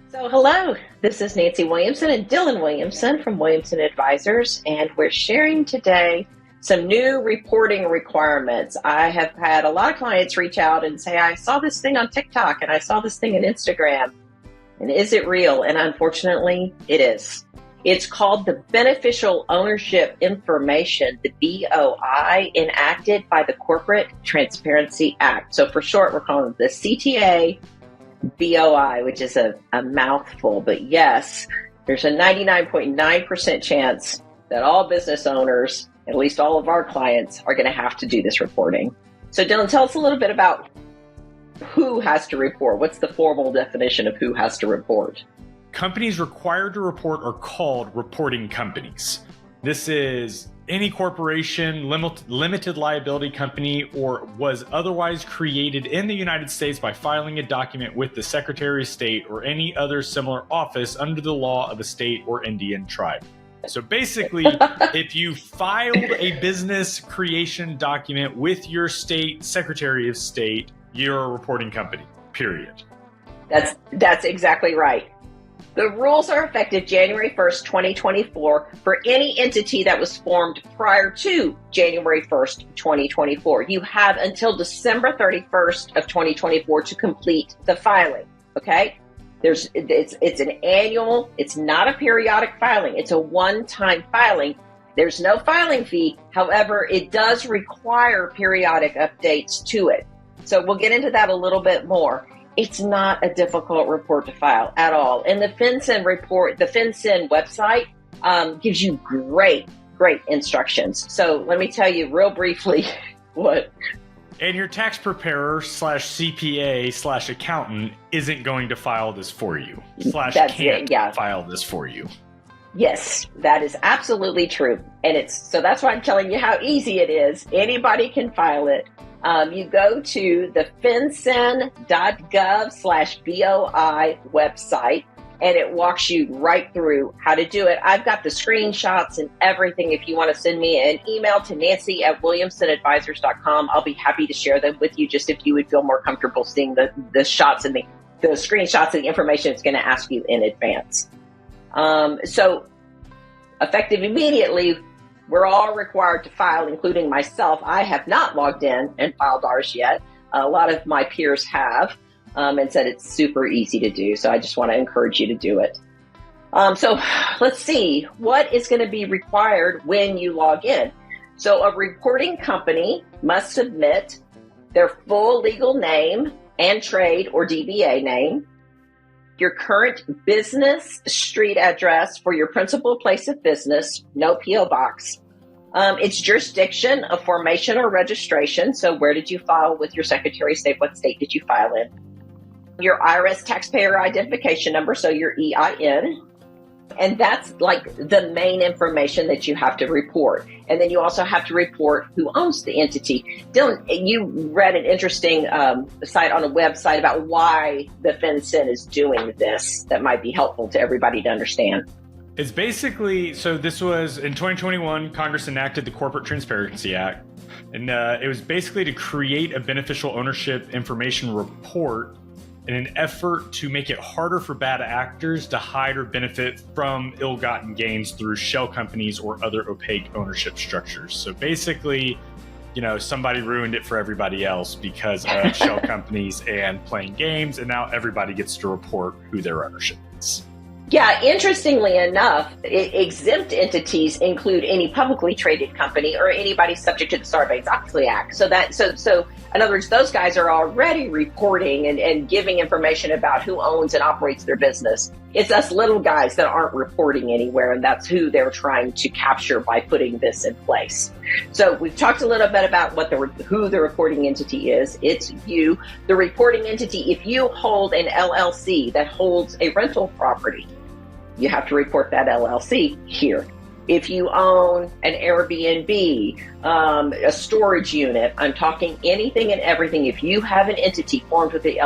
So, hello, this is Nancy Williamson and Dylan Williamson from Williamson Advisors, and we're sharing today some new reporting requirements. I have had a lot of clients reach out and say, I saw this thing on TikTok and I saw this thing on Instagram, and is it real? And unfortunately, it is. It's called the Beneficial Ownership Information, the BOI, enacted by the Corporate Transparency Act. So for short, we're calling it the CTA BOI, which is a mouthful, but yes, there's a 99.9% chance that all business owners, at least all of our clients, are going to have to do this reporting. So Dylan, tell us a little bit about who has to report. What's the formal definition of who has to report? Companies required to report are called reporting companies. This is any corporation, limited liability company, or was otherwise created in the United States by filing a document with the Secretary of State or any other similar office under the law of a state or Indian tribe. So basically, if you filed a business creation document with your state Secretary of State, you're a reporting company, period. That's exactly right. The rules are effective January 1st, 2024 for any entity that was formed prior to January 1st, 2024. You have until December 31st of 2024 to complete the filing, okay? It's an annual, it's not a periodic filing. It's a one-time filing. There's no filing fee. However, it does require periodic updates to it. So we'll get into that a little bit more. It's not a difficult report to file at all. And the FINCEN report, the FINCEN website gives you great instructions. So let me tell you real briefly what. And your tax preparer / CPA / accountant isn't going to file this for you / can't file this for you. Yes, that is absolutely true. And so that's why I'm telling you how easy it is. Anybody can file it. You go to the fincen.gov/BOI website, and it walks you right through how to do it. I've got the screenshots and everything. If you want to send me an email to nancy@williamsonadvisors.com, I'll be happy to share them with you, just if you would feel more comfortable seeing the shots and the screenshots and the information it's going to ask you in advance. So effective immediately, we're all required to file, including myself. I have not logged in and filed ours yet. A lot of my peers have and said it's super easy to do. So I just want to encourage you to do it. So let's see, what is going to be required when you log in? So a reporting company must submit their full legal name and trade or DBA name, your current business street address for your principal place of business, no P.O. box, its jurisdiction of formation or registration. So where did you file with your Secretary of State? What state did you file in? Your IRS taxpayer identification number, so your EIN. And that's like the main information that you have to report. And then you also have to report who owns the entity. Dylan, you read an interesting site on a website about why the FinCEN is doing this that might be helpful to everybody to understand. It's basically, so this was in 2021, Congress enacted the Corporate Transparency Act. And it was basically to create a beneficial ownership information report in an effort to make it harder for bad actors to hide or benefit from ill-gotten gains through shell companies or other opaque ownership structures. So basically, somebody ruined it for everybody else because of shell companies and playing games, and now everybody gets to report who their ownership is. Yeah, interestingly enough, exempt entities include any publicly traded company or anybody subject to the Sarbanes-Oxley Act. So in other words, those guys are already reporting and giving information about who owns and operates their business. It's us little guys that aren't reporting anywhere, and that's who they're trying to capture by putting this in place. So we've talked a little bit about who the reporting entity is. It's you. The reporting entity, if you hold an LLC that holds a rental property, you have to report that LLC here. If you own an Airbnb, a storage unit, I'm talking anything and everything. If you have an entity formed with the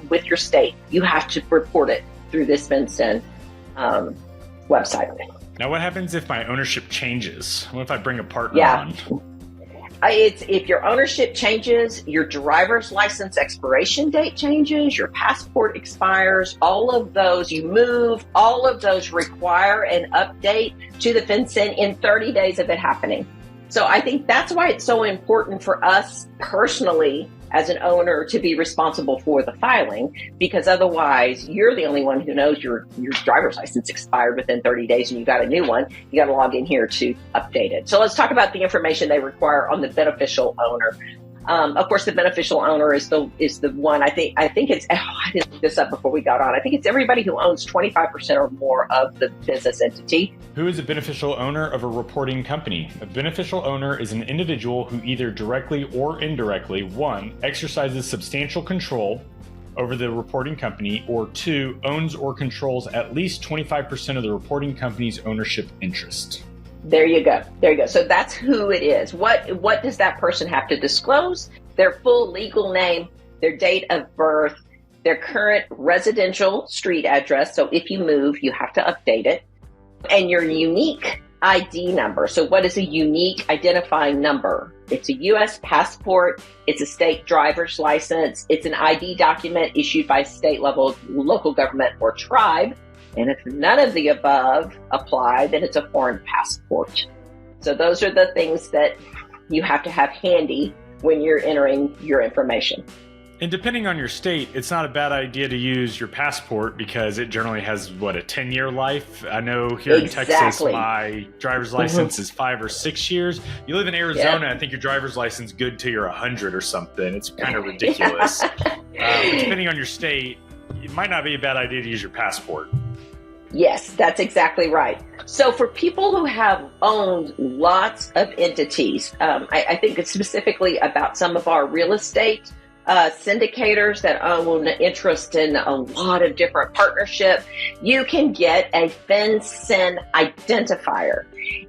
with your state, you have to report it through this FinCEN website. Now, what happens if my ownership changes? What if I bring a partner on? It's if your ownership changes, your driver's license expiration date changes, your passport expires, all of those, you move, all of those require an update to the FinCEN in 30 days of it happening. So I think that's why it's so important for us personally as an owner to be responsible for the filing, because otherwise you're the only one who knows your driver's license expired within 30 days and you got a new one. You got to log in here to update it. So let's talk about the information they require on the beneficial owner. Of course, the beneficial owner is the one. I think it's. Oh, I didn't look this up before we got on. I think it's everybody who owns 25% or more of the business entity. Who is a beneficial owner of a reporting company? A beneficial owner is an individual who either directly or indirectly, 1, exercises substantial control over the reporting company, or 2, owns or controls at least 25% of the reporting company's ownership interest. There you go. There you go. So that's who it is. What does that person have to disclose? Their full legal name, their date of birth, their current residential street address. So if you move, you have to update it. And your unique ID number. So what is a unique identifying number? It's a U.S. passport. It's a state driver's license. It's an ID document issued by state level, local government, or tribe. And if none of the above apply, then it's a foreign passport. So those are the things that you have to have handy when you're entering your information. And depending on your state, it's not a bad idea to use your passport because it generally has, a 10-year life? I know here in Texas, my driver's license is 5 or 6 years. You live in Arizona, I think your driver's license good till you're 100 or something. It's kind of ridiculous. Depending on your state, it might not be a bad idea to use your passport. Yes, that's exactly right. So for people who have owned lots of entities, I think it's specifically about some of our real estate syndicators that own interest in a lot of different partnerships, you can get a FINCEN identifier.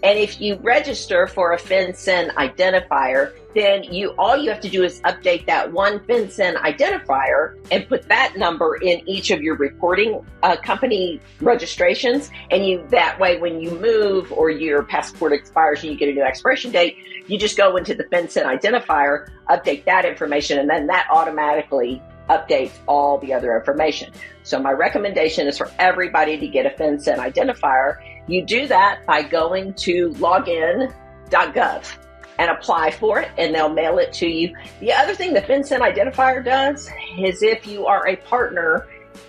And if you register for a FINCEN identifier, then all you have to do is update that one FINCEN identifier and put that number in each of your reporting company registrations. And that way, when you move or your passport expires and you get a new expiration date, you just go into the FINCEN identifier, update that information, and then that automatically updates all the other information. So my recommendation is for everybody to get a FINCEN identifier. You do that by going to login.gov and apply for it, and they'll mail it to you. The other thing the FINCEN identifier does is if you are a partner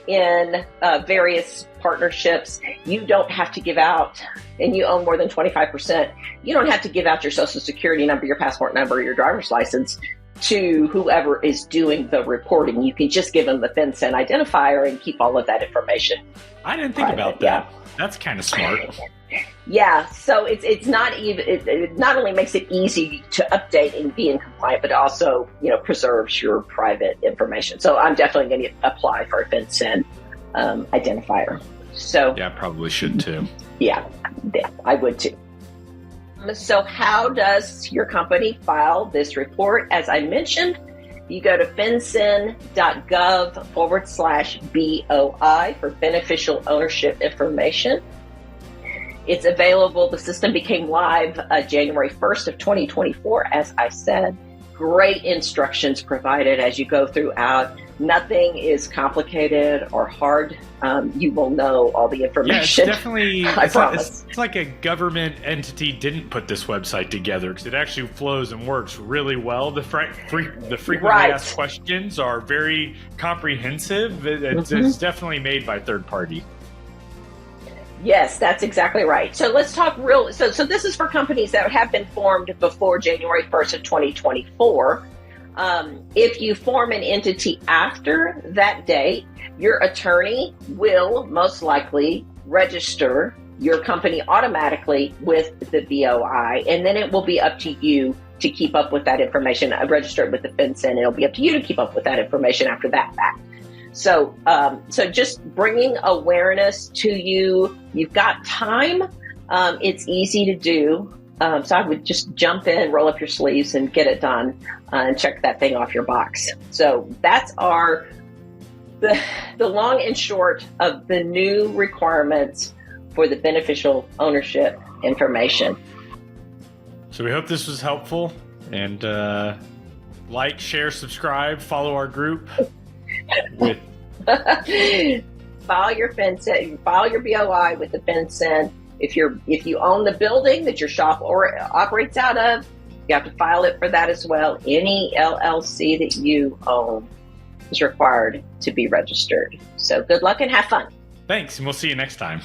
in various partnerships, you don't have to give out, and you own more than 25%, you don't have to give out your social security number, your passport number, your driver's license to whoever is doing the reporting. You can just give them the FINCEN identifier and keep all of that information. I didn't think about that. Yeah. That's kind of smart. Yeah, so it's not even. It not only makes it easy to update and be in compliant, but also preserves your private information. So I'm definitely going to apply for a FINCEN identifier. So yeah, I probably should too. Yeah, I would too. So how does your company file this report? As I mentioned, you go to fincen.gov/BOI for beneficial ownership information. It's available. The system became live January 1st of 2024, as I said. Great instructions provided as you go throughout. Nothing is complicated or hard. You will know all the information. Yeah, it's definitely, I promise. It's like a government entity didn't put this website together because it actually flows and works really well. The frequently asked questions are very comprehensive. It's definitely made by third party. Yes, that's exactly right. So let's talk so this is for companies that have been formed before January 1st of 2024. If you form an entity after that date, your attorney will most likely register your company automatically with the BOI, and then it will be up to you to keep up with that information. Register it with the FINCEN. It'll be up to you to keep up with that information after that fact. So just bringing awareness to you. You've got time. It's easy to do. So I would just jump in, roll up your sleeves, and get it done, and check that thing off your box. So that's the long and short of the new requirements for the beneficial ownership information. So we hope this was helpful. And like, share, subscribe, follow our group. With File your FINCEN, file your BOI with the FINCEN. If you own the building that your shop operates out of, you have to file it for that as well. Any LLC that you own is required to be registered. So good luck and have fun. Thanks, and we'll see you next time.